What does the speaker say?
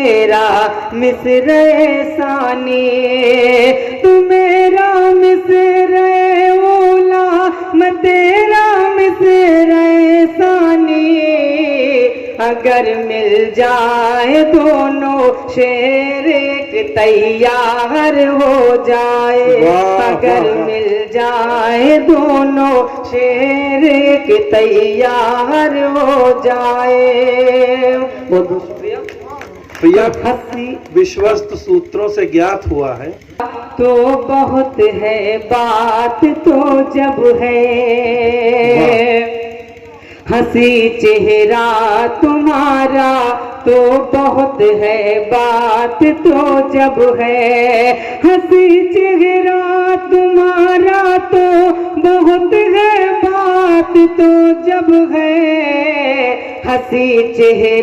मेरा मिस्र सानी, तू मेरा मिस्र ओला मैं तेरा मिस्र सानी। अगर मिल जाए दोनों शेर एक तैयार हो जाए, अगर मिल जाए दोनों शेर एक तैयार हो जाए। बहुत बहुत शुक्रिया भैया। विश्वस्त सूत्रों से ज्ञात हुआ है तो बहुत है बात तो जब है, हंसी चेहरा तुम्हारा तो बहुत है बात तो जब है, हंसी चेहरा तुम्हारा तो बहुत है बात तो जब है, हंसी चेहरा